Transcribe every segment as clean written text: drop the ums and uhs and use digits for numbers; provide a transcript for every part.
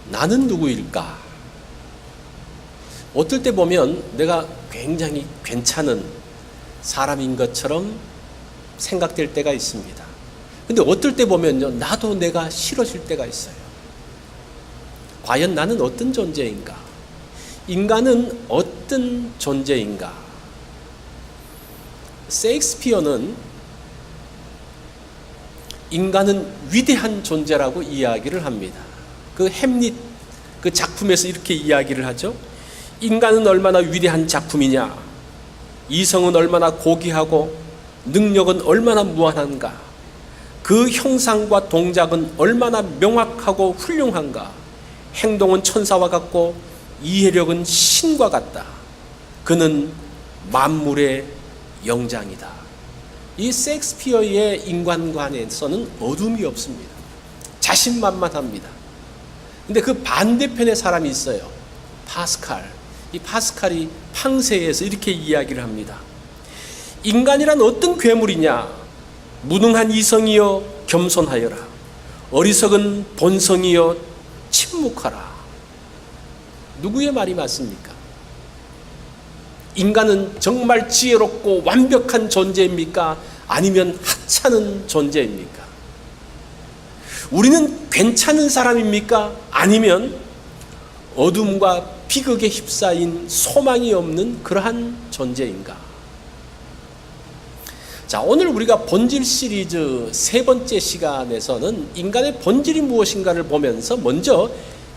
나는 누구일까? 어떨 때 보면 내가 굉장히 괜찮은 사람인 것처럼 생각될 때가 있습니다. 근데 어떨 때 보면요, 나도 내가 싫어질 때가 있어요. 과연 나는 어떤 존재인가? 인간은 어떤 존재인가? 셰익스피어는 인간은 위대한 존재라고 이야기를 합니다. 그 햄릿 그 작품에서 이렇게 이야기를 하죠. 인간은 얼마나 위대한 작품이냐, 이성은 얼마나 고귀하고 능력은 얼마나 무한한가, 그 형상과 동작은 얼마나 명확하고 훌륭한가, 행동은 천사와 같고 이해력은 신과 같다. 그는 만물의 영장이다. 이 셰익스피어의 인간관에서는 어둠이 없습니다. 자신만만합니다. 근데 그 반대편에 사람이 있어요. 파스칼. 이 파스칼이 팡세에서 이렇게 이야기를 합니다. 인간이란 어떤 괴물이냐? 무능한 이성이여 겸손하여라. 어리석은 본성이여 침묵하라. 누구의 말이 맞습니까? 인간은 정말 지혜롭고 완벽한 존재입니까? 아니면 하찮은 존재입니까? 우리는 괜찮은 사람입니까? 아니면 어둠과 비극에 휩싸인 소망이 없는 그러한 존재인가? 자, 오늘 우리가 본질 시리즈 세 번째 시간에서는 인간의 본질이 무엇인가를 보면서 먼저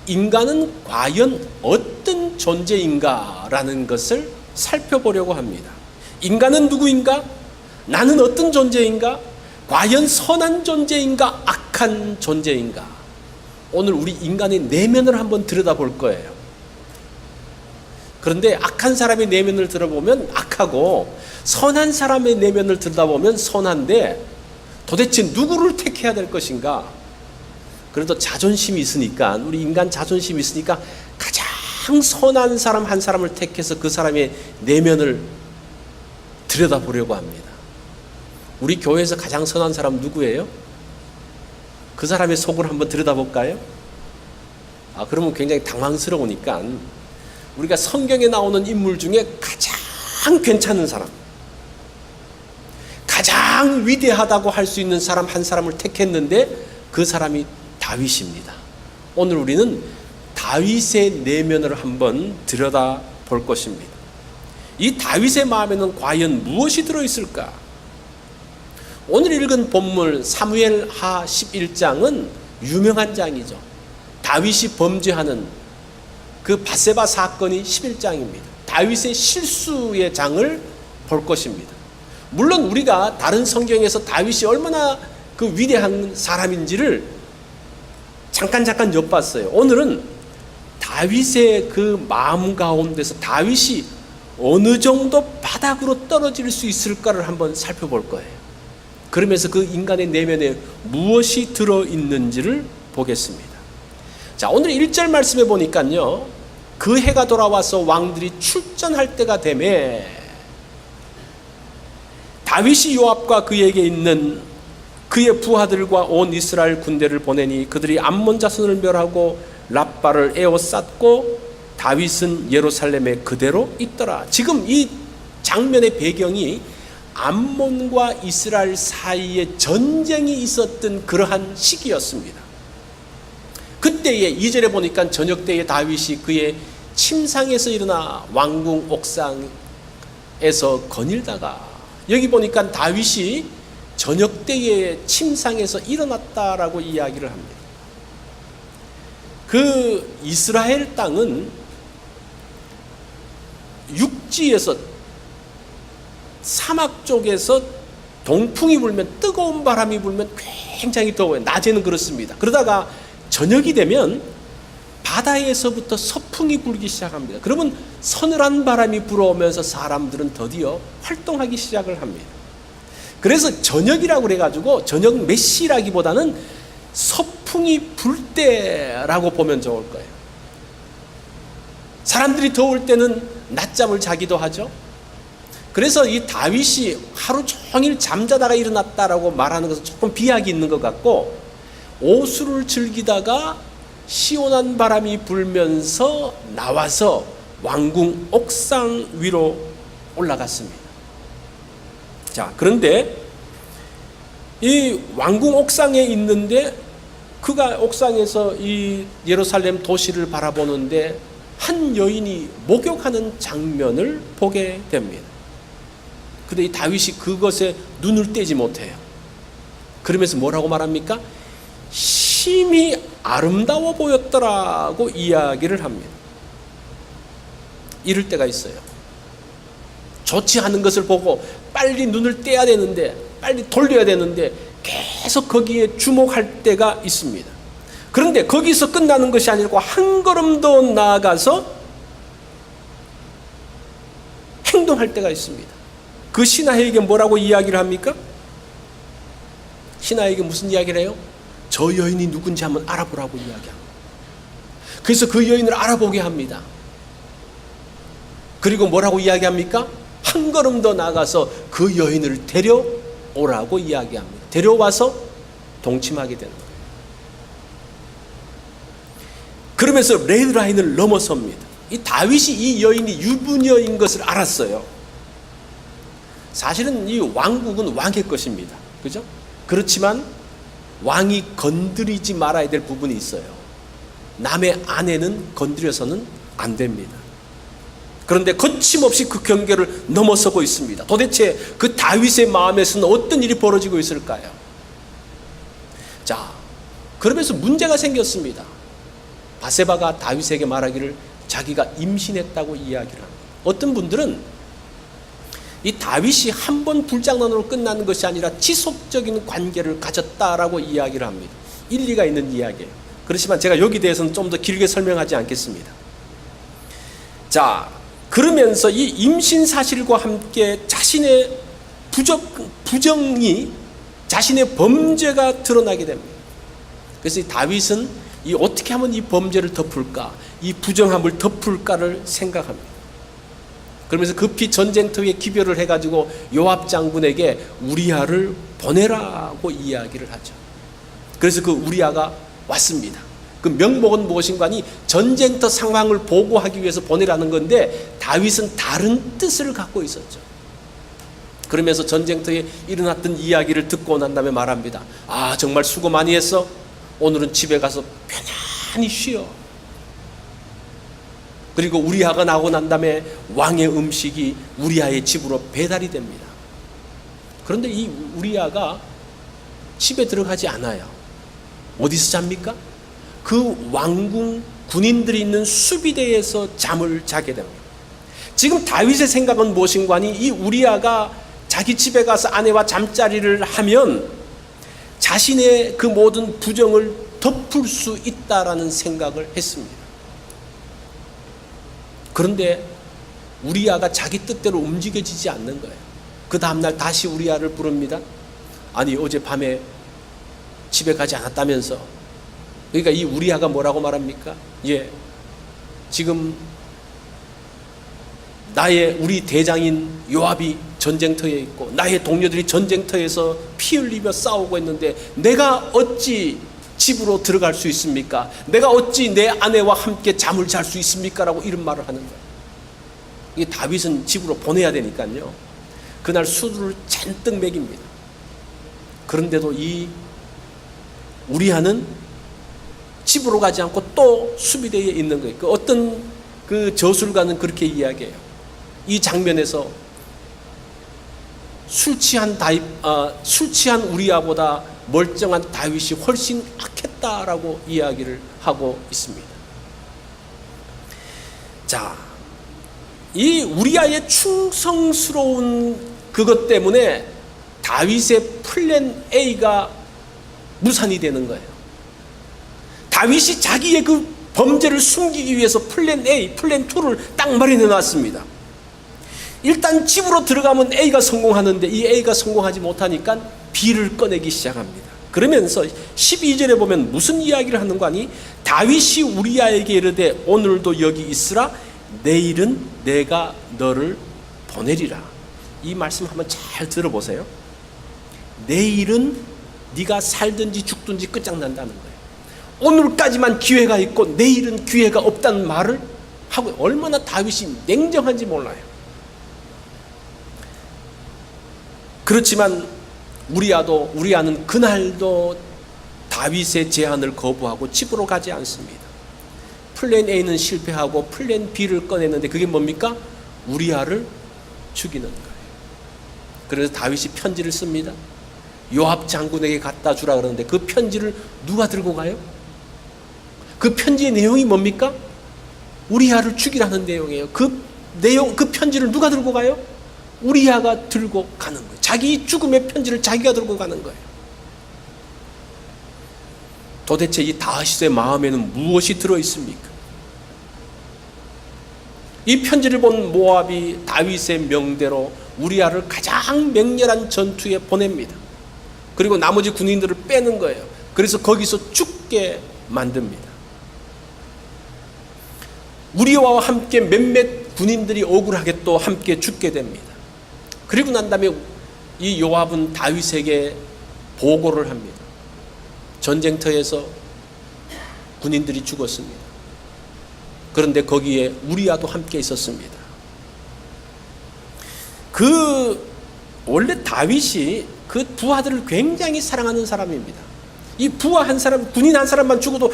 인간은 과연 어떤 존재인가라는 것을 살펴보려고 합니다. 인간은 누구인가? 나는 어떤 존재인가? 과연 선한 존재인가? 악한 존재인가? 오늘 우리 인간의 내면을 한번 들여다볼 거예요. 그런데 악한 사람의 내면을 들어보면 악하고 선한 사람의 내면을 들여다보면 선한데 도대체 누구를 택해야 될 것인가? 그래도 자존심이 있으니까, 우리 인간 자존심이 있으니까 가장 선한 사람 한 사람을 택해서 그 사람의 내면을 들여다보려고 합니다. 우리 교회에서 가장 선한 사람 누구예요? 그 사람의 속을 한번 들여다볼까요? 그러면 굉장히 당황스러우니까 우리가 성경에 나오는 인물 중에 가장 괜찮은 사람, 가장 위대하다고 할 수 있는 사람 한 사람을 택했는데 그 사람이 다윗입니다. 오늘 우리는 다윗의 내면을 한번 들여다볼 것입니다. 이 다윗의 마음에는 과연 무엇이 들어있을까? 오늘 읽은 본문 사무엘하 11장은 유명한 장이죠. 다윗이 범죄하는 그 밧세바 사건이 11장입니다. 다윗의 실수의 장을 볼 것입니다. 물론 우리가 다른 성경에서 다윗이 얼마나 그 위대한 사람인지를 잠깐 엿봤어요. 오늘은 다윗의 그 마음 가운데서 다윗이 어느 정도 바닥으로 떨어질 수 있을까를 한번 살펴볼 거예요. 그러면서 그 인간의 내면에 무엇이 들어있는지를 보겠습니다. 자, 오늘 1절 말씀에 보니까요, 그 해가 돌아와서 왕들이 출전할 때가 되매 다윗이 요압과 그에게 있는 그의 부하들과 온 이스라엘 군대를 보내니 그들이 암몬 자손을 멸하고 랍바를 에워쌌고 다윗은 예루살렘에 그대로 있더라. 지금 이 장면의 배경이 암몬과 이스라엘 사이에 전쟁이 있었던 그러한 시기였습니다. 그때에 2절에 보니까 저녁 때에 다윗이 그의 침상에서 일어나 왕궁 옥상에서 거닐다가, 여기 보니까 다윗이 저녁 때에 침상에서 일어났다라고 이야기를 합니다. 그 이스라엘 땅은 육지에서 사막 쪽에서 동풍이 불면, 뜨거운 바람이 불면 굉장히 더워요. 낮에는 그렇습니다. 그러다가 저녁이 되면 바다에서부터 서풍이 불기 시작합니다. 그러면 서늘한 바람이 불어오면서 사람들은 드디어 활동하기 시작을 합니다. 그래서 저녁이라고 그래가지고 저녁 몇 시라기보다는 서풍이 불 때라고 보면 좋을 거예요. 사람들이 더울 때는 낮잠을 자기도 하죠. 그래서 이 다윗이 하루 종일 잠자다가 일어났다라고 말하는 것은 조금 비약이 있는 것 같고, 오수를 즐기다가 시원한 바람이 불면서 나와서 왕궁 옥상 위로 올라갔습니다. 자, 그런데 이 왕궁 옥상에 있는데 그가 옥상에서 이 예루살렘 도시를 바라보는데 한 여인이 목욕하는 장면을 보게 됩니다. 그런데 이 다윗이 그것에 눈을 떼지 못해요. 그러면서 뭐라고 말합니까? 심히 아름다워 보였더라고 이야기를 합니다. 이럴 때가 있어요. 좋지 않은 것을 보고 빨리 눈을 떼야 되는데, 빨리 돌려야 되는데 계속 거기에 주목할 때가 있습니다. 그런데 거기서 끝나는 것이 아니고 한 걸음 더 나아가서 행동할 때가 있습니다. 그 신하에게 뭐라고 이야기를 합니까? 신하에게 무슨 이야기를 해요? 저 여인이 누군지 한번 알아보라고 이야기합니다. 그래서 그 여인을 알아보게 합니다. 그리고 뭐라고 이야기합니까? 한 걸음 더 나가서 그 여인을 데려오라고 이야기합니다. 데려와서 동침하게 되는 거예요. 그러면서 레드라인을 넘어섭니다. 이 다윗이 이 여인이 유부녀인 것을 알았어요. 사실은 이 왕국은 왕의 것입니다. 그죠? 그렇지만 왕이 건드리지 말아야 될 부분이 있어요. 남의 아내는 건드려서는 안 됩니다. 그런데 거침없이 그 경계를 넘어서고 있습니다. 도대체 그 다윗의 마음에서는 어떤 일이 벌어지고 있을까요? 자, 그러면서 문제가 생겼습니다. 바세바가 다윗에게 말하기를 자기가 임신했다고 이야기를 합니다. 어떤 분들은 이 다윗이 한 번 불장난으로 끝나는 것이 아니라 지속적인 관계를 가졌다라고 이야기를 합니다. 일리가 있는 이야기예요. 그렇지만 제가 여기 대해서는 좀 더 길게 설명하지 않겠습니다. 자, 그러면서 이 임신 사실과 함께 자신의 부정이, 자신의 범죄가 드러나게 됩니다. 그래서 이 다윗은 어떻게 하면 이 범죄를 덮을까, 이 부정함을 덮을까를 생각합니다. 그러면서 급히 전쟁터에 기별을 해가지고 요압 장군에게 우리아를 보내라고 이야기를 하죠. 그래서 그 우리아가 왔습니다. 그 명목은 무엇인가 하니 전쟁터 상황을 보고하기 위해서 보내라는 건데 다윗은 다른 뜻을 갖고 있었죠. 그러면서 전쟁터에 일어났던 이야기를 듣고 난 다음에 말합니다. 아, 정말 수고 많이 했어? 오늘은 집에 가서 편안히 쉬어. 그리고 우리아가 나오고 난 다음에 왕의 음식이 우리아의 집으로 배달이 됩니다. 그런데 이 우리아가 집에 들어가지 않아요. 어디서 잡니까? 그 왕궁 군인들이 있는 수비대에서 잠을 자게 됩니다. 지금 다윗의 생각은 무엇인가 하니 이 우리아가 자기 집에 가서 아내와 잠자리를 하면 자신의 그 모든 부정을 덮을 수 있다라는 생각을 했습니다. 그런데 우리아가 자기 뜻대로 움직여지지 않는 거예요. 그 다음날 다시 우리아를 부릅니다. 아니, 어젯밤에 집에 가지 않았다면서. 그러니까 이 우리아가 뭐라고 말합니까? 예, 지금 우리 대장인 요압이 전쟁터에 있고 나의 동료들이 전쟁터에서 피 흘리며 싸우고 있는데 내가 어찌 집으로 들어갈 수 있습니까? 내가 어찌 내 아내와 함께 잠을 잘 수 있습니까? 라고 이런 말을 하는 거예요. 이 다윗은 집으로 보내야 되니까요. 그날 술을 잔뜩 먹입니다. 그런데도 이 우리아는 집으로 가지 않고 또 수비대에 있는 거예요. 어떤 그 저술가는 그렇게 이야기해요. 이 장면에서 술 취한 우리아보다 멀쩡한 다윗이 훨씬 악했다라고 이야기를 하고 있습니다. 자, 이 우리아의 충성스러운 그것 때문에 다윗의 플랜 A가 무산이 되는 거예요. 다윗이 자기의 그 범죄를 숨기기 위해서 플랜 A, 플랜 2를 딱 마련해 놨습니다. 일단 집으로 들어가면 A가 성공하는데 이 A가 성공하지 못하니까 B를 꺼내기 시작합니다. 그러면서 12절에 보면 무슨 이야기를 하는 거 아니? 다윗이 우리아에게 이르되 오늘도 여기 있으라, 내일은 내가 너를 보내리라. 이 말씀 한번 잘 들어보세요. 내일은 네가 살든지 죽든지 끝장난다는 거예요. 오늘까지만 기회가 있고 내일은 기회가 없다는 말을 하고, 얼마나 다윗이 냉정한지 몰라요. 그렇지만 우리아는 그날도 다윗의 제안을 거부하고 집으로 가지 않습니다. 플랜 A는 실패하고 플랜 B를 꺼냈는데 그게 뭡니까? 우리아를 죽이는 거예요. 그래서 다윗이 편지를 씁니다. 요압 장군에게 갖다 주라 그러는데 그 편지를 누가 들고 가요? 그 편지의 내용이 뭡니까? 우리아를 죽이라는 내용이에요. 그 편지를 누가 들고 가요? 우리아가 들고 가는 거예요. 자기 죽음의 편지를 자기가 들고 가는 거예요. 도대체 이 다윗의 마음에는 무엇이 들어있습니까? 이 편지를 본 모압이 다윗의 명대로 우리아를 가장 맹렬한 전투에 보냅니다. 그리고 나머지 군인들을 빼는 거예요. 그래서 거기서 죽게 만듭니다. 우리아와 함께 몇몇 군인들이 억울하게 또 함께 죽게 됩니다. 그리고 난 다음에 이 요압은 다윗에게 보고를 합니다. 전쟁터에서 군인들이 죽었습니다. 그런데 거기에 우리아도 함께 있었습니다. 원래 다윗이 그 부하들을 굉장히 사랑하는 사람입니다. 이 부하 한 사람, 군인 한 사람만 죽어도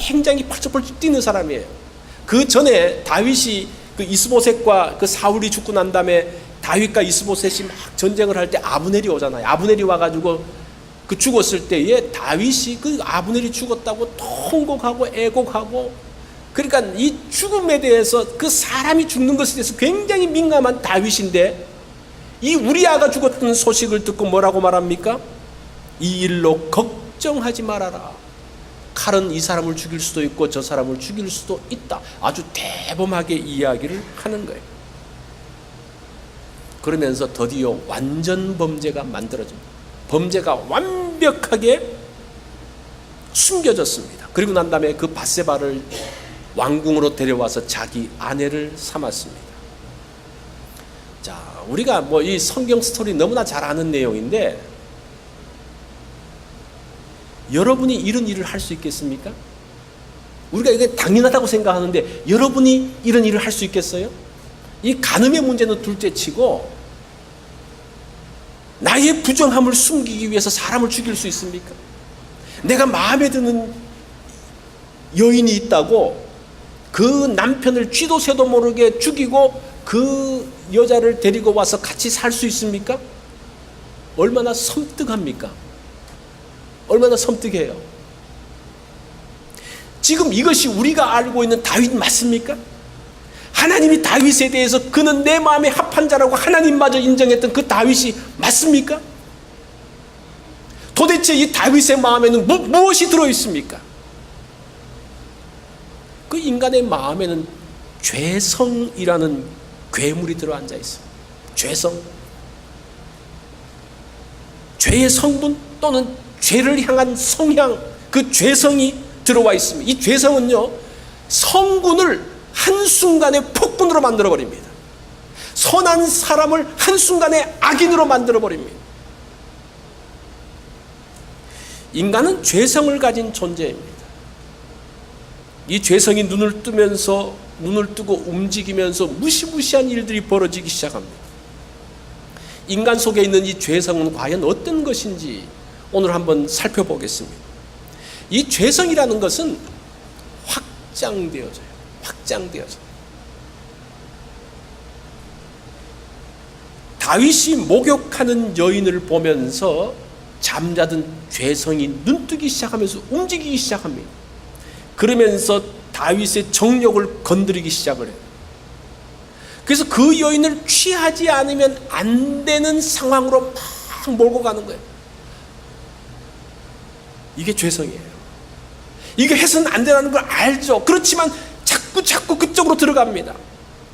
굉장히 펄쩍펄쩍 뛰는 사람이에요. 그 전에 다윗이 그 이스보셋과 그 사울이 죽고 난 다음에 다윗과 이스보셋이 막 전쟁을 할 때 아브넬이 오잖아요. 아브넬이 와가지고 그 죽었을 때에 다윗이 그 아브넬이 죽었다고 통곡하고 애곡하고, 그러니까 이 죽음에 대해서 그 사람이 죽는 것에 대해서 굉장히 민감한 다윗인데, 이 우리아가 죽었던 소식을 듣고 뭐라고 말합니까? 이 일로 걱정하지 말아라. 칼은 이 사람을 죽일 수도 있고 저 사람을 죽일 수도 있다. 아주 대범하게 이야기를 하는 거예요. 그러면서 드디어 완전 범죄가 만들어집니다. 범죄가 완벽하게 숨겨졌습니다. 그리고 난 다음에 그 밧세바를 왕궁으로 데려와서 자기 아내를 삼았습니다. 자, 우리가 뭐 이 성경 스토리 너무나 잘 아는 내용인데, 여러분이 이런 일을 할 수 있겠습니까? 우리가 이게 당연하다고 생각하는데 여러분이 이런 일을 할 수 있겠어요? 이 간음의 문제는 둘째치고 나의 부정함을 숨기기 위해서 사람을 죽일 수 있습니까? 내가 마음에 드는 여인이 있다고 그 남편을 쥐도 새도 모르게 죽이고 그 여자를 데리고 와서 같이 살 수 있습니까? 얼마나 섬뜩합니까? 얼마나 섬뜩해요. 지금 이것이 우리가 알고 있는 다윗 맞습니까? 하나님이 다윗에 대해서 그는 내 마음에 합한 자라고 하나님마저 인정했던 그 다윗이 맞습니까? 도대체 이 다윗의 마음에는 무엇이 들어있습니까? 그 인간의 마음에는 죄성이라는 괴물이 들어앉아 있습니다. 죄성, 죄의 성분 또는 죄를 향한 성향, 그 죄성이 들어와 있습니다. 이 죄성은요, 성군을 한순간에 폭군으로 만들어버립니다. 선한 사람을 한순간에 악인으로 만들어버립니다. 인간은 죄성을 가진 존재입니다. 이 죄성이 눈을 뜨고 움직이면서 무시무시한 일들이 벌어지기 시작합니다. 인간 속에 있는 이 죄성은 과연 어떤 것인지 오늘 한번 살펴보겠습니다. 이 죄성이라는 것은 확장되어져요. 다윗이 목욕하는 여인을 보면서 잠자던 죄성이 눈뜨기 시작하면서 움직이기 시작합니다. 그러면서 다윗의 정욕을 건드리기 시작을 해요. 그래서 그 여인을 취하지 않으면 안 되는 상황으로 막 몰고 가는 거예요. 이게 죄성이에요. 이게 해서는 안 되는 걸 알죠. 그렇지만 자꾸 그쪽으로 들어갑니다.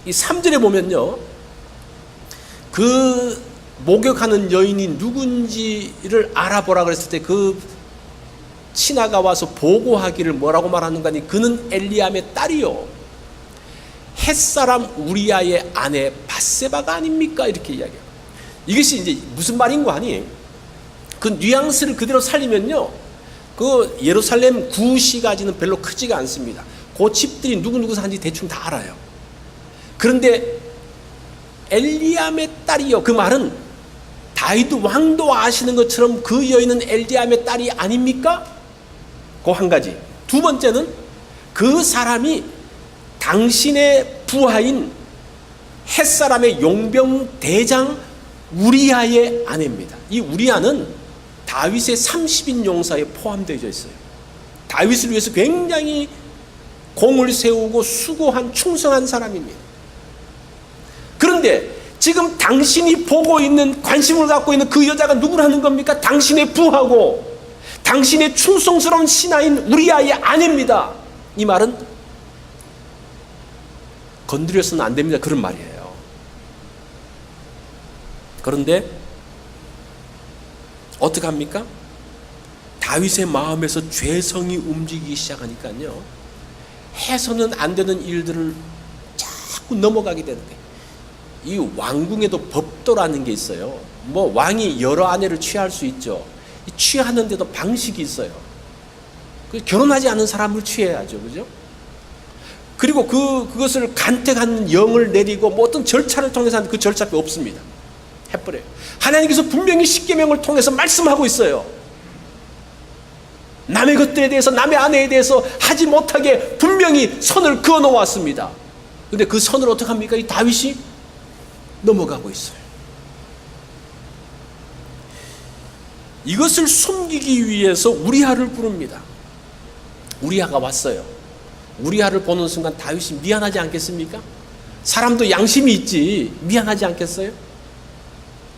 이 3절에 보면요, 그 목욕하는 여인이 누군지를 알아보라 그랬을 때 그 신하가 와서 보고하기를 뭐라고 말하는가 하니, 그는 엘리암의 딸이요 햇사람 우리아의 아내 밧세바가 아닙니까? 이렇게 이야기해요. 이것이 이제 무슨 말인 거 아니? 그 뉘앙스를 그대로 살리면요, 그 예루살렘 구시가지는 별로 크지가 않습니다. 그 집들이 누구누구 사는지 대충 다 알아요. 그런데 엘리암의 딸이요. 그 말은 다윗 왕도 아시는 것처럼 그 여인은 엘리암의 딸이 아닙니까? 그 한 가지. 두 번째는 그 사람이 당신의 부하인 햇사람의 용병 대장 우리아의 아내입니다. 이 우리아는 다윗의 30인 용사에 포함되어 있어요. 다윗을 위해서 굉장히 공을 세우고 수고한 충성한 사람입니다. 그런데 지금 당신이 보고 있는, 관심을 갖고 있는 그 여자가 누구라는 겁니까? 당신의 부하고 당신의 충성스러운 신하인 우리아의 아내입니다. 이 말은 건드려서는 안 됩니다. 그런 말이에요. 그런데 어떻게 합니까? 다윗의 마음에서 죄성이 움직이기 시작하니까요, 해서는 안 되는 일들을 자꾸 넘어가게 되는 거예요. 이 왕궁에도 법도라는 게 있어요. 뭐 왕이 여러 아내를 취할 수 있죠. 취하는데도 방식이 있어요. 결혼하지 않은 사람을 취해야죠, 그죠? 그리고 그것을 간택하는 영을 내리고 뭐 어떤 절차를 통해서 하는 그 절차가 없습니다. 해버려요. 하나님께서 분명히 십계명을 통해서 말씀하고 있어요. 남의 것들에 대해서, 남의 아내에 대해서 하지 못하게 분명히 선을 그어 놓았습니다. 그런데 그 선을 어떻게 합니까? 이 다윗이 넘어가고 있어요. 이것을 숨기기 위해서 우리아를 부릅니다. 우리아가 왔어요. 우리아를 보는 순간 다윗이 미안하지 않겠습니까? 사람도 양심이 있지, 미안하지 않겠어요?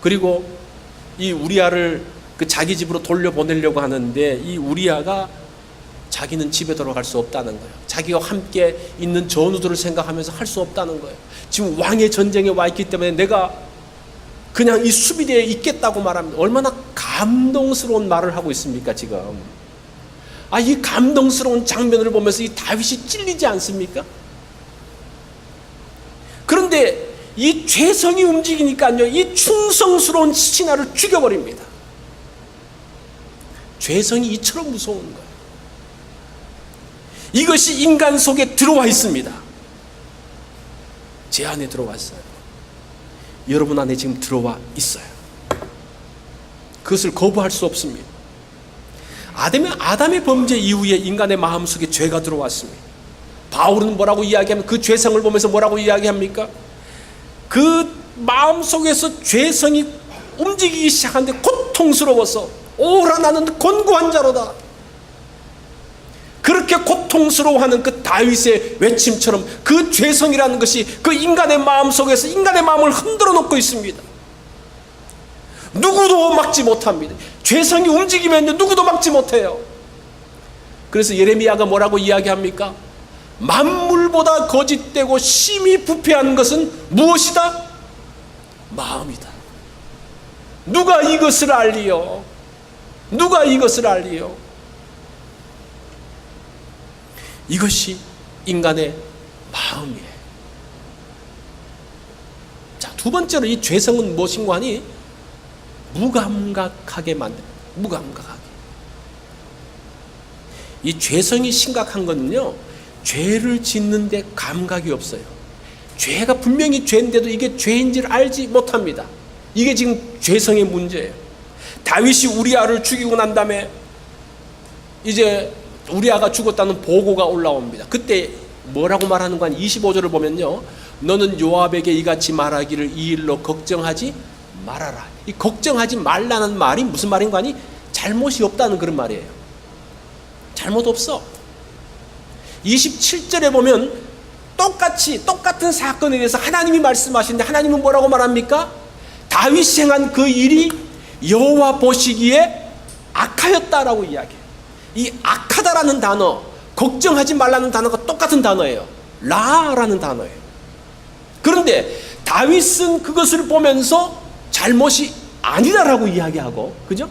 그리고 이 우리아를 그 자기 집으로 돌려보내려고 하는데, 이 우리아가 자기는 집에 돌아갈 수 없다는 거예요. 자기와 함께 있는 전우들을 생각하면서 할 수 없다는 거예요. 지금 왕의 전쟁에 와 있기 때문에 내가 그냥 이 수비대에 있겠다고 말합니다. 얼마나 감동스러운 말을 하고 있습니까, 지금. 이 감동스러운 장면을 보면서 이 다윗이 찔리지 않습니까? 그런데 이 죄성이 움직이니까요, 이 충성스러운 신하를 죽여버립니다. 죄성이 이처럼 무서운 거예요. 이것이 인간 속에 들어와 있습니다. 제 안에 들어왔어요. 여러분 안에 지금 들어와 있어요. 그것을 거부할 수 없습니다. 아담의 범죄 이후에 인간의 마음속에 죄가 들어왔습니다. 바울은 뭐라고 이야기하면, 그 죄성을 보면서 뭐라고 이야기합니까? 그 마음속에서 죄성이 움직이기 시작하는데 고통스러워서 오라 나는 곤고한 자로다. 그렇게 고통스러워하는 그 다윗의 외침처럼 그 죄성이라는 것이 그 인간의 마음속에서 인간의 마음을 흔들어 놓고 있습니다. 누구도 막지 못합니다. 죄성이 움직이면 누구도 막지 못해요. 그래서 예레미야가 뭐라고 이야기합니까? 만물보다 거짓되고 심히 부패한 것은 무엇이다? 마음이다. 누가 이것을 알리요? 누가 이것을 알리요? 이것이 인간의 마음이에요. 자, 두 번째로 이 죄성은 무엇인고 하니, 무감각하게 만듭니다. 무감각하게. 이 죄성이 심각한 거는요, 죄를 짓는데 감각이 없어요. 죄가 분명히 죄인데도 이게 죄인지를 알지 못합니다. 이게 지금 죄성의 문제예요. 다윗이 우리아를 죽이고 난 다음에 이제 우리아가 죽었다는 보고가 올라옵니다. 그때 뭐라고 말하는 거 아니? 25절을 보면요, 너는 요압에게 이같이 말하기를 이 일로 걱정하지 말아라. 이 걱정하지 말라는 말이 무슨 말인 거 아니? 잘못이 없다는 그런 말이에요. 잘못 없어. 27절에 보면 똑같은 사건에 대해서 하나님이 말씀하시는데, 하나님은 뭐라고 말합니까? 다윗이 행한 그 일이 여호와 보시기에 악하였다라고 이야기해요. 이 악하다라는 단어, 걱정하지 말라는 단어가 똑같은 단어예요. 라라는 단어예요. 그런데 다윗은 그것을 보면서 잘못이 아니다라고 이야기하고, 그죠?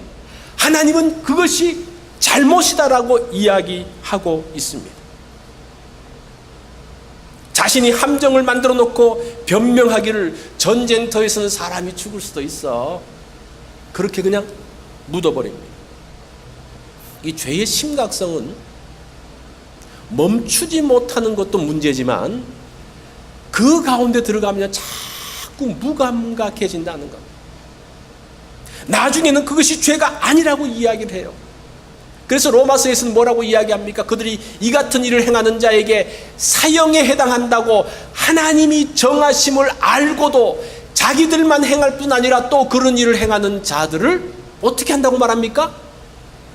하나님은 그것이 잘못이다라고 이야기하고 있습니다. 자신이 함정을 만들어 놓고 변명하기를 전쟁터에서는 사람이 죽을 수도 있어. 그렇게 그냥 묻어버립니다. 이 죄의 심각성은 멈추지 못하는 것도 문제지만 그 가운데 들어가면 자꾸 무감각해진다는 겁니다. 나중에는 그것이 죄가 아니라고 이야기를 해요. 그래서 로마서에서는 뭐라고 이야기합니까? 그들이 이 같은 일을 행하는 자에게 사형에 해당한다고 하나님이 정하심을 알고도 자기들만 행할 뿐 아니라 또 그런 일을 행하는 자들을 어떻게 한다고 말합니까?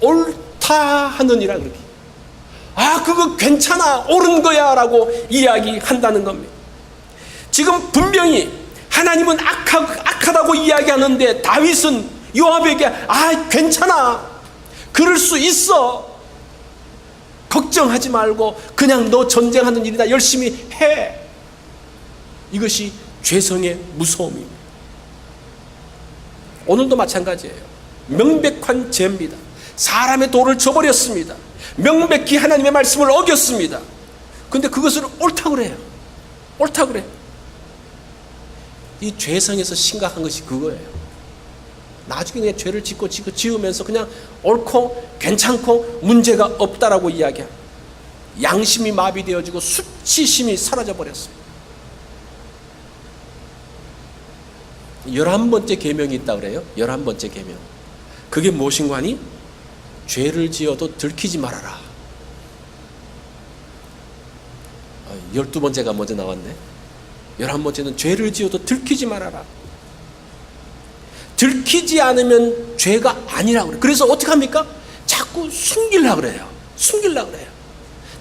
옳다 하느니라. 그렇게. 아, 그거 괜찮아, 옳은 거야 라고 이야기한다는 겁니다. 지금 분명히 하나님은 악하다고 이야기하는데 다윗은 요압에게 아, 괜찮아, 그럴 수 있어, 걱정하지 말고 그냥 너 전쟁하는 일이나 열심히 해. 이것이 죄성의 무서움입니다. 오늘도 마찬가지예요. 명백한 죄입니다. 사람의 도를 저버렸습니다. 명백히 하나님의 말씀을 어겼습니다. 근데 그것을 옳다고 그래요. 옳다고 그래요. 이 죄성에서 심각한 것이 그거예요. 나중에 그냥 죄를 짓고 지으면서 그냥 옳고 괜찮고 문제가 없다라고 이야기합니다. 양심이 마비되어지고 수치심이 사라져버렸습니다. 11번째 계명이 있다 그래요. 11번째 계명. 그게 무엇인가 하니? 죄를 지어도 들키지 말아라. 12번째가 먼저 나왔네. 11번째는 죄를 지어도 들키지 말아라. 들키지 않으면 죄가 아니라고 그래요. 그래서 어떻게 합니까? 자꾸 숨기려고 그래요. 숨기려고 그래요.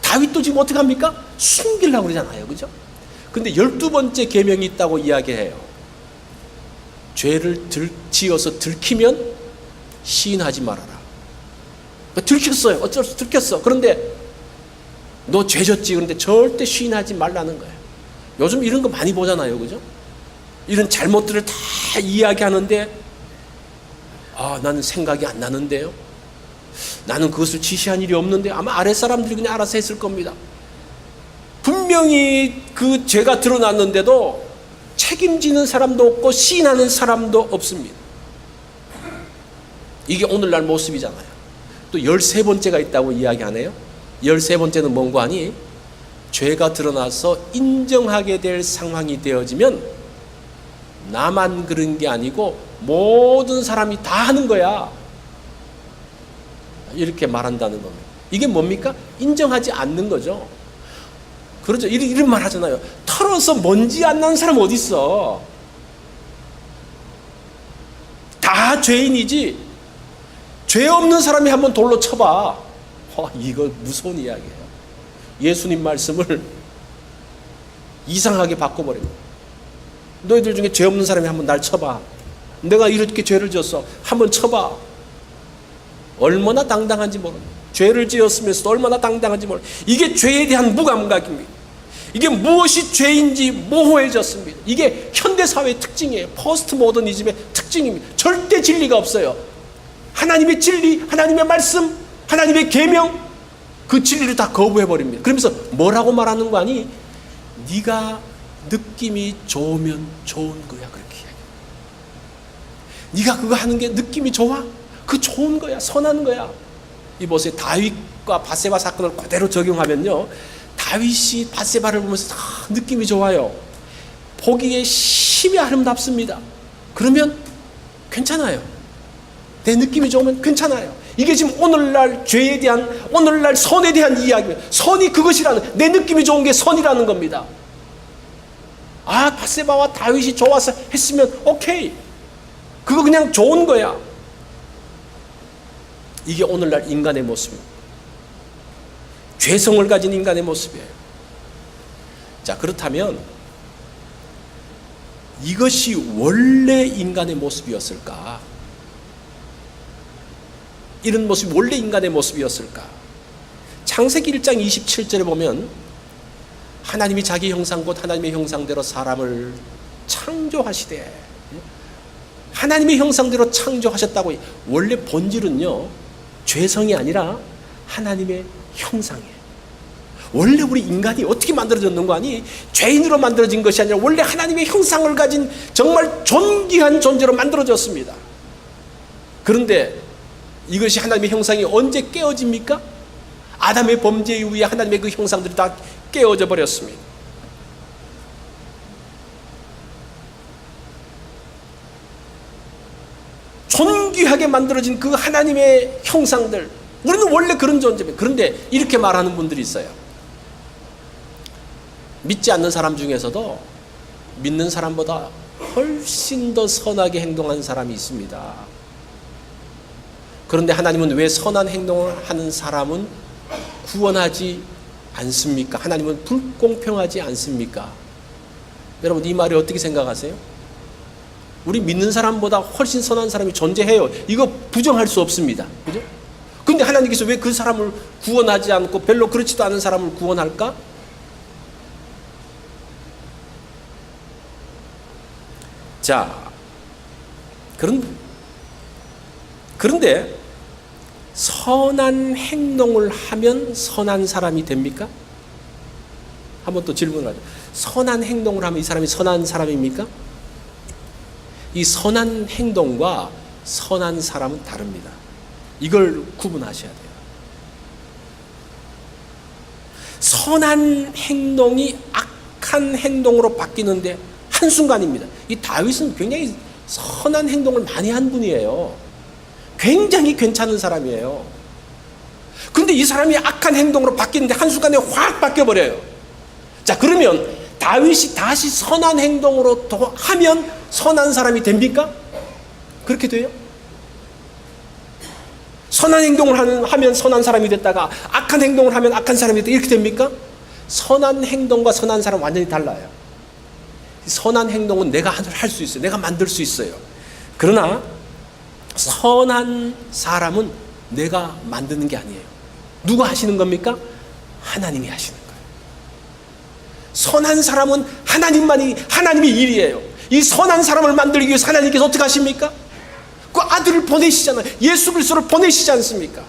다윗도 지금 어떻게 합니까? 숨기려고 그러잖아요. 그죠? 근데 12번째 계명이 있다고 이야기해요. 죄를 지어서 들키면 시인하지 말아라. 들켰어요. 어쩔 수 들켰어. 그런데 너 죄졌지. 그런데 절대 시인하지 말라는 거예요. 요즘 이런 거 많이 보잖아요. 그죠? 이런 잘못들을 다 이야기하는데 아, 나는 생각이 안 나는데요. 나는 그것을 지시한 일이 없는데 아마 아랫사람들이 그냥 알아서 했을 겁니다. 분명히 그 죄가 드러났는데도 책임지는 사람도 없고 시인하는 사람도 없습니다. 이게 오늘날 모습이잖아요. 또 13번째가 있다고 이야기하네요. 13번째는 뭔가 하니 죄가 드러나서 인정하게 될 상황이 되어지면 나만 그런 게 아니고 모든 사람이 다 하는 거야, 이렇게 말한다는 겁니다. 이게 뭡니까? 인정하지 않는 거죠. 그렇죠. 이런 말 하잖아요. 털어서 먼지 안 나는 사람 어디 있어? 다 죄인이지. 죄 없는 사람이 한번 돌로 쳐봐. 이거 무서운 이야기예요. 예수님 말씀을 이상하게 바꿔버리고, 너희들 중에 죄 없는 사람이 한번 날 쳐봐. 내가 이렇게 죄를 지었어. 한번 쳐봐. 얼마나 당당한지 모르는, 죄를 지었으면서도 얼마나 당당한지 모르는, 이게 죄에 대한 무감각입니다. 이게 무엇이 죄인지 모호해졌습니다. 이게 현대사회의 특징이에요. 포스트 모더니즘의 특징입니다. 절대 진리가 없어요. 하나님의 진리, 하나님의 말씀, 하나님의 계명, 그 진리를 다 거부해버립니다. 그러면서 뭐라고 말하는 거 아니? 네가 느낌이 좋으면 좋은 거야, 그렇게 이야기해요. 네가 그거 하는 게 느낌이 좋아? 그 좋은 거야, 선한 거야. 이 보세요. 다윗과 밧세바 사건을 그대로 적용하면요, 다윗이 밧세바를 보면서 느낌이 좋아요. 보기에 심히 아름답습니다. 그러면 괜찮아요. 내 느낌이 좋으면 괜찮아요. 이게 지금 오늘날 죄에 대한, 오늘날 선에 대한 이야기예요. 선이 그것이라는, 내 느낌이 좋은 게 선이라는 겁니다. 아, 밧세바와 다윗이 좋아서 했으면 오케이, 그거 그냥 좋은 거야. 이게 오늘날 인간의 모습입니다. 죄성을 가진 인간의 모습이에요. 자, 그렇다면 이것이 원래 인간의 모습이었을까? 이런 모습이 원래 인간의 모습이었을까? 창세기 1장 27절에 보면 하나님이 자기 형상 곧 하나님의 형상대로 사람을 창조하시되, 하나님의 형상대로 창조하셨다고. 원래 본질은요, 죄성이 아니라 하나님의 형상이에요. 원래 우리 인간이 어떻게 만들어졌는 거 아니? 죄인으로 만들어진 것이 아니라 원래 하나님의 형상을 가진 정말 존귀한 존재로 만들어졌습니다. 그런데 이것이 하나님의 형상이 언제 깨어집니까? 아담의 범죄 이후에 하나님의 그 형상들이 다 깨어져 버렸습니다. 존귀하게 만들어진 그 하나님의 형상들, 우리는 원래 그런 존재입니다. 그런데 이렇게 말하는 분들이 있어요. 믿지 않는 사람 중에서도 믿는 사람보다 훨씬 더 선하게 행동하는 사람이 있습니다. 그런데 하나님은 왜 선한 행동을 하는 사람은 구원하지 않습니까? 하나님은 불공평하지 않습니까? 여러분, 이 말이 어떻게 생각하세요? 우리 믿는 사람보다 훨씬 선한 사람이 존재해요. 이거 부정할 수 없습니다. 그죠? 근데 하나님께서 왜 그 사람을 구원하지 않고 별로 그렇지도 않은 사람을 구원할까? 자, 그런데 선한 행동을 하면 선한 사람이 됩니까? 한번 또 질문을 하죠. 선한 행동을 하면 이 사람이 선한 사람입니까? 이 선한 행동과 선한 사람은 다릅니다. 이걸 구분하셔야 돼요. 선한 행동이 악한 행동으로 바뀌는데 한순간입니다. 이 다윗은 굉장히 선한 행동을 많이 한 분이에요. 굉장히 괜찮은 사람이에요. 그런데 이 사람이 악한 행동으로 바뀌는데 한순간에 확 바뀌어버려요. 자, 그러면 다윗이 다시 선한 행동으로 하면 선한 사람이 됩니까? 그렇게 돼요? 선한 행동을 하면 선한 사람이 됐다가 악한 행동을 하면 악한 사람이 됐다, 이렇게 됩니까? 선한 행동과 선한 사람은 완전히 달라요. 선한 행동은 내가 할 수 있어요. 내가 만들 수 있어요. 그러나 선한 사람은 내가 만드는 게 아니에요. 누가 하시는 겁니까? 하나님이 하시는 거예요. 선한 사람은 하나님의 일이에요. 이 선한 사람을 만들기 위해서 하나님께서 어떻게 하십니까? 그 아들을 보내시잖아요. 예수 그리스도를 보내시지 않습니까?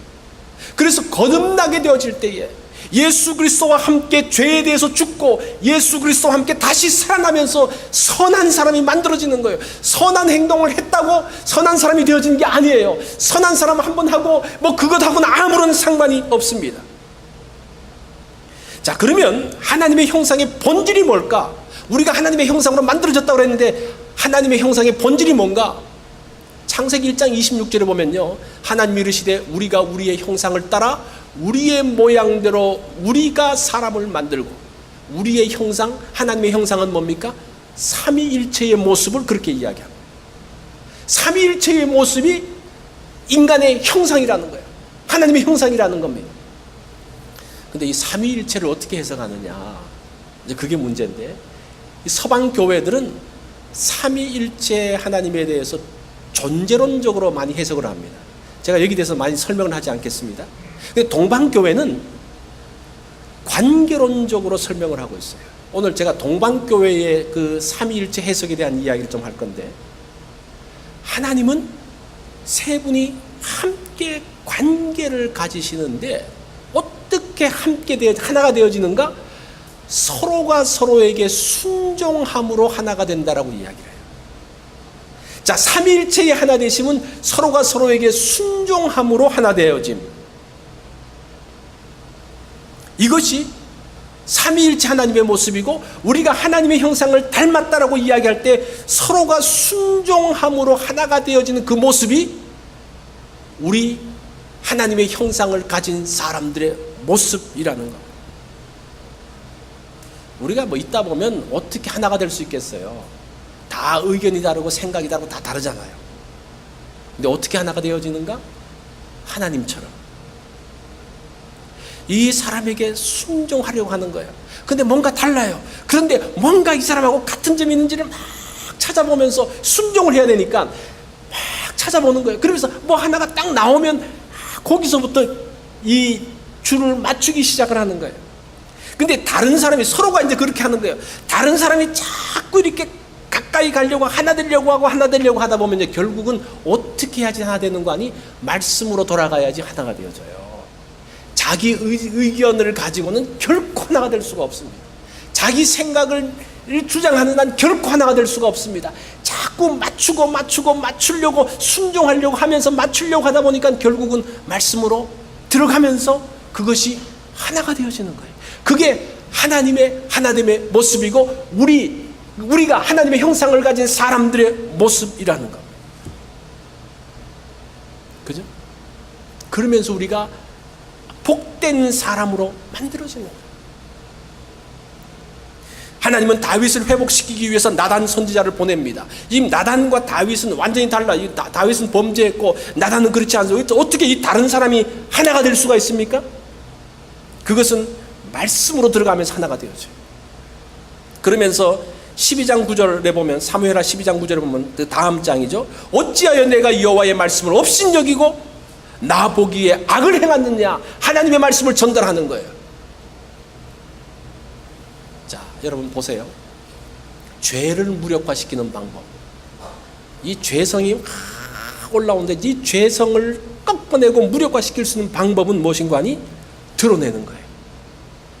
그래서 거듭나게 되어질 때에 예수 그리스도와 함께 죄에 대해서 죽고 예수 그리스도와 함께 다시 살아나면서 선한 사람이 만들어지는 거예요. 선한 행동을 했다고 선한 사람이 되어지는 게 아니에요. 선한 사람 한번 하고 그것하고는 아무런 상관이 없습니다. 자, 그러면 하나님의 형상의 본질이 뭘까? 우리가 하나님의 형상으로 만들어졌다고 그랬는데 하나님의 형상의 본질이 뭔가? 창세기 1장 26절에 보면요, 하나님이 이르시되 우리가 우리의 형상을 따라 우리의 모양대로 우리가 사람을 만들고, 우리의 형상, 하나님의 형상은 뭡니까? 삼위일체의 모습을 그렇게 이야기합니다. 삼위일체의 모습이 인간의 형상이라는 거예요. 하나님의 형상이라는 겁니다. 근데 이 삼위일체를 어떻게 해석하느냐, 이제 그게 문제인데, 이 서방 교회들은 삼위일체 하나님에 대해서 존재론적으로 많이 해석을 합니다. 제가 여기 대해서 많이 설명을 하지 않겠습니다. 근데 동방교회는 관계론적으로 설명을 하고 있어요. 오늘 제가 동방교회의 그 삼위일체 해석에 대한 이야기를 좀 할 건데, 하나님은 세 분이 함께 관계를 가지시는데 어떻게 함께 하나가 되어지는가? 서로가 서로에게 순종함으로 하나가 된다라고 이야기를 해요. 자, 삼위일체의 하나 되심은 서로가 서로에게 순종함으로 하나 되어짐. 이것이 삼위일체 하나님의 모습이고, 우리가 하나님의 형상을 닮았다라고 이야기할 때 서로가 순종함으로 하나가 되어지는 그 모습이 우리 하나님의 형상을 가진 사람들의 모습이라는 겁니다. 우리가 있다 보면 어떻게 하나가 될 수 있겠어요? 다 의견이 다르고 생각이 다르고 다 다르잖아요. 근데 어떻게 하나가 되어지는가? 하나님처럼. 이 사람에게 순종하려고 하는 거예요. 근데 뭔가 달라요. 그런데 뭔가 이 사람하고 같은 점이 있는지를 막 찾아보면서 순종을 해야 되니까 막 찾아보는 거예요. 그러면서 하나가 딱 나오면 거기서부터 이 줄을 맞추기 시작을 하는 거예요. 근데 다른 사람이, 서로가 이제 그렇게 하는 거예요. 다른 사람이 자꾸 이렇게 가까이 가려고 하나 되려고 하다 보면 이제 결국은 어떻게 해야지 하나 되는 거 아니? 말씀으로 돌아가야지 하나가 되어져요. 자기 의견을 가지고는 결코 하나가 될 수가 없습니다. 자기 생각을 주장하는 한 결코 하나가 될 수가 없습니다. 자꾸 맞추려고 순종하려고 하면서 맞추려고 하다 보니까 결국은 말씀으로 들어가면서 그것이 하나가 되어지는 거예요. 그게 하나님의 모습이고 우리가 하나님의 형상을 가진 사람들의 모습이라는 겁니다. 그죠? 그러면서 우리가 복된 사람으로 만들어지는 거예요. 하나님은 다윗을 회복시키기 위해서 나단 선지자를 보냅니다. 이 나단과 다윗은 완전히 달라. 다윗은 범죄했고 나단은 그렇지 않습니다. 어떻게 이 다른 사람이 하나가 될 수가 있습니까? 그것은 말씀으로 들어가면서 하나가 되어져요. 그러면서 12장 9절에 보면, 사무엘하 12장 9절에 보면 그 다음 장이죠. 어찌하여 내가 여호와의 말씀을 업신여기고 나 보기에 악을 행하느냐. 하나님의 말씀을 전달하는 거예요. 자, 여러분 보세요. 죄를 무력화시키는 방법. 이 죄성이 올라오는데 이 죄성을 꺾어내고 무력화시킬 수 있는 방법은 무엇인가 하니 드러내는 거예요.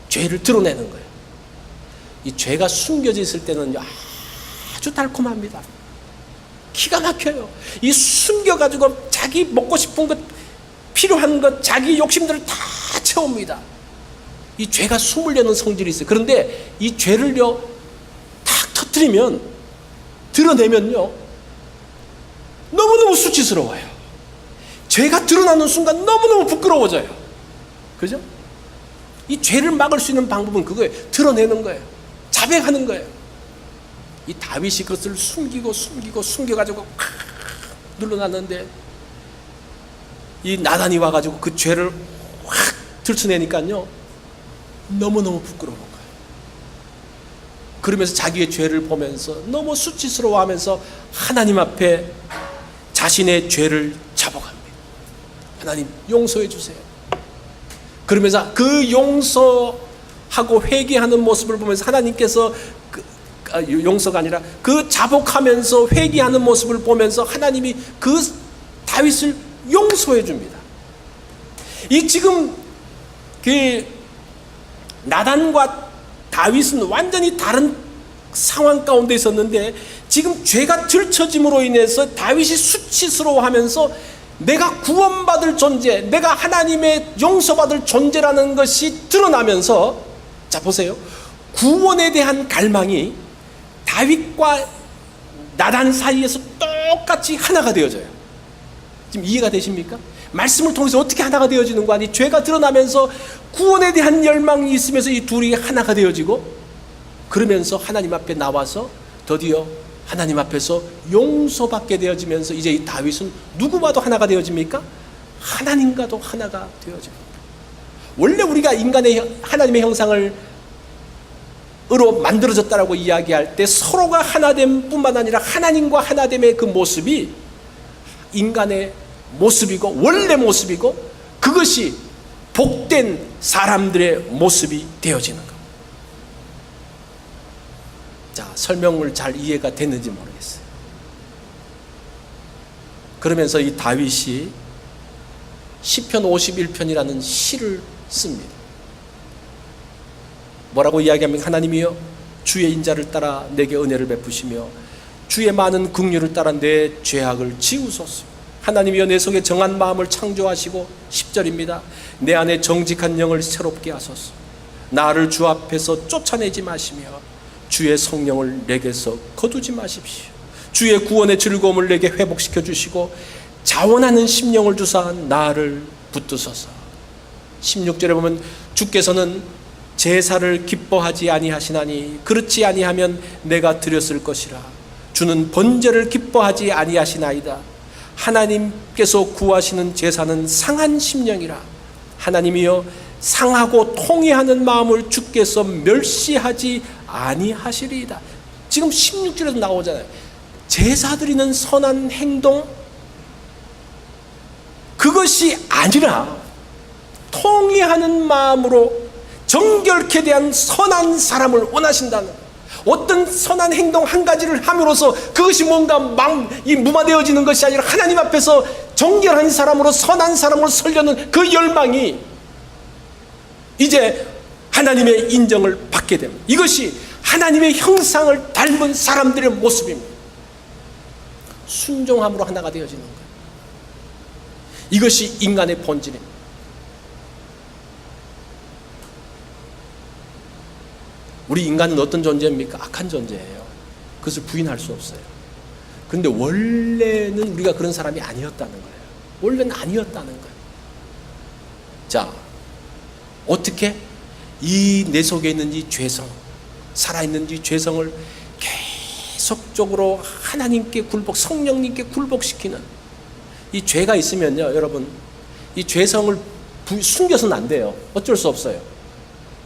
죄를 드러내는 거예요. 이 죄가 숨겨져 있을 때는 아주 달콤합니다. 기가 막혀요. 이 숨겨가지고 자기 먹고 싶은 것, 필요한 것, 자기 욕심들을 다 채웁니다. 이 죄가 숨을 여는 성질이 있어요. 그런데 이 죄를요 탁 터뜨리면, 드러내면요 너무너무 수치스러워요. 죄가 드러나는 순간 너무너무 부끄러워져요. 그죠? 이 죄를 막을 수 있는 방법은 그거예요. 드러내는 거예요. 자백하는 거예요. 이 다윗이 그것을 숨겨가지고 눌러놨는데 이 나단이 와가지고 그 죄를 확 들춰내니까요 너무너무 부끄러운 거예요. 그러면서 자기의 죄를 보면서 너무 수치스러워하면서 하나님 앞에 자신의 죄를 자복합니다. 하나님 용서해 주세요. 그러면서 그 용서하고 회개하는 모습을 보면서 하나님께서 용서가 아니라 그 자복하면서 회개하는 모습을 보면서 하나님이 그 다윗을 용서해 줍니다. 이 지금 그 나단과 다윗은 완전히 다른 상황 가운데 있었는데 지금 죄가 들춰짐으로 인해서 다윗이 수치스러워하면서 내가 구원받을 존재, 내가 하나님의 용서받을 존재라는 것이 드러나면서, 자 보세요, 구원에 대한 갈망이 다윗과 나단 사이에서 똑같이 하나가 되어져요. 지금 이해가 되십니까? 말씀을 통해서 어떻게 하나가 되어지는 거 아니? 죄가 드러나면서 구원에 대한 열망이 있으면서 이 둘이 하나가 되어지고, 그러면서 하나님 앞에 나와서 드디어 하나님 앞에서 용서받게 되어지면서 이제 이 다윗은 누구와도 하나가 되어집니까? 하나님과도 하나가 되어집니다. 원래 우리가 하나님의 형상을 으로 만들어졌다라고 이야기할 때 서로가 하나됨 뿐만 아니라 하나님과 하나됨의 그 모습이 인간의 모습이고 원래 모습이고 그것이 복된 사람들의 모습이 되어지는 겁니다. 자, 설명을 잘 이해가 됐는지 모르겠어요. 그러면서 이 다윗이 시편 51편이라는 시를 씁니다. 뭐라고 이야기합니까? 하나님이여 주의 인자를 따라 내게 은혜를 베푸시며 주의 많은 긍휼을 따라 내 죄악을 지우소서. 하나님이여 내 속에 정한 마음을 창조하시고 10절입니다. 내 안에 정직한 영을 새롭게 하소서. 나를 주 앞에서 쫓아내지 마시며 주의 성령을 내게서 거두지 마십시오. 주의 구원의 즐거움을 내게 회복시켜 주시고 자원하는 심령을 주사 나를 붙드소서. 16절에 보면 주께서는 제사를 기뻐하지 아니하시나니 그렇지 아니하면 내가 드렸을 것이라. 주는 번제를 기뻐하지 아니하시나이다. 하나님께서 구하시는 제사는 상한 심령이라. 하나님이여 상하고 통회하는 마음을 주께서 멸시하지 아니하시리이다. 지금 16절에도 나오잖아요. 제사 드리는 선한 행동, 그것이 아니라 통회하는 마음으로 정결케 대한 선한 사람을 원하신다는, 어떤 선한 행동 한 가지를 함으로써 그것이 뭔가 무마되어지는 것이 아니라 하나님 앞에서 정결한 사람으로 선한 사람으로 서려는 그 열망이 이제 하나님의 인정을 받게 됩니다. 이것이 하나님의 형상을 닮은 사람들의 모습입니다. 순종함으로 하나가 되어지는 거예요. 이것이 인간의 본질입니다. 우리 인간은 어떤 존재입니까? 악한 존재예요. 그것을 부인할 수 없어요. 그런데 원래는 우리가 그런 사람이 아니었다는 거예요. 원래는 아니었다는 거예요. 자, 어떻게 이 내 속에 있는 이 죄성, 살아있는 이 죄성을 계속적으로 하나님께 성령님께 굴복시키는 이 죄가 있으면요, 여러분, 이 죄성을 숨겨서는 안 돼요. 어쩔 수 없어요.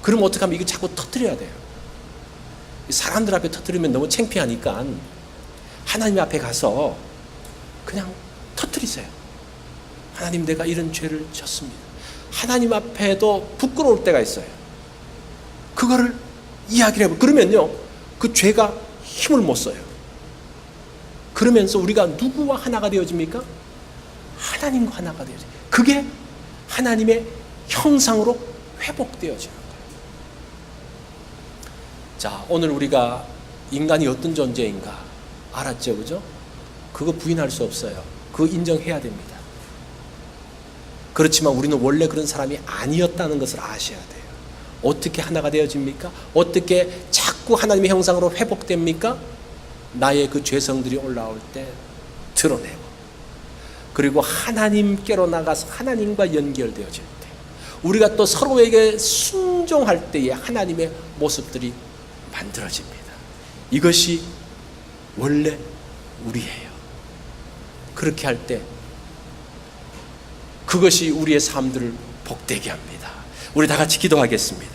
그럼 어떻게 하면 이거 자꾸 터뜨려야 돼요. 사람들 앞에 터뜨리면 너무 창피하니까 하나님 앞에 가서 그냥 터뜨리세요. 하나님, 내가 이런 죄를 졌습니다. 하나님 앞에도 부끄러울 때가 있어요. 그거를 이야기를 해보고 그러면요, 그 죄가 힘을 못 써요. 그러면서 우리가 누구와 하나가 되어집니까? 하나님과 하나가 되어져요. 그게 하나님의 형상으로 회복되어지는 거예요. 자, 오늘 우리가 인간이 어떤 존재인가 알았죠, 그죠? 그거 부인할 수 없어요. 그거 인정해야 됩니다. 그렇지만 우리는 원래 그런 사람이 아니었다는 것을 아셔야 돼요. 어떻게 하나가 되어집니까? 어떻게 자꾸 하나님의 형상으로 회복됩니까? 나의 그 죄성들이 올라올 때 드러내고, 그리고 하나님께로 나가서 하나님과 연결되어질 때, 우리가 또 서로에게 순종할 때에 하나님의 모습들이 만들어집니다. 이것이 원래 우리예요. 그렇게 할 때 그것이 우리의 삶들을 복되게 합니다. 우리 다 같이 기도하겠습니다.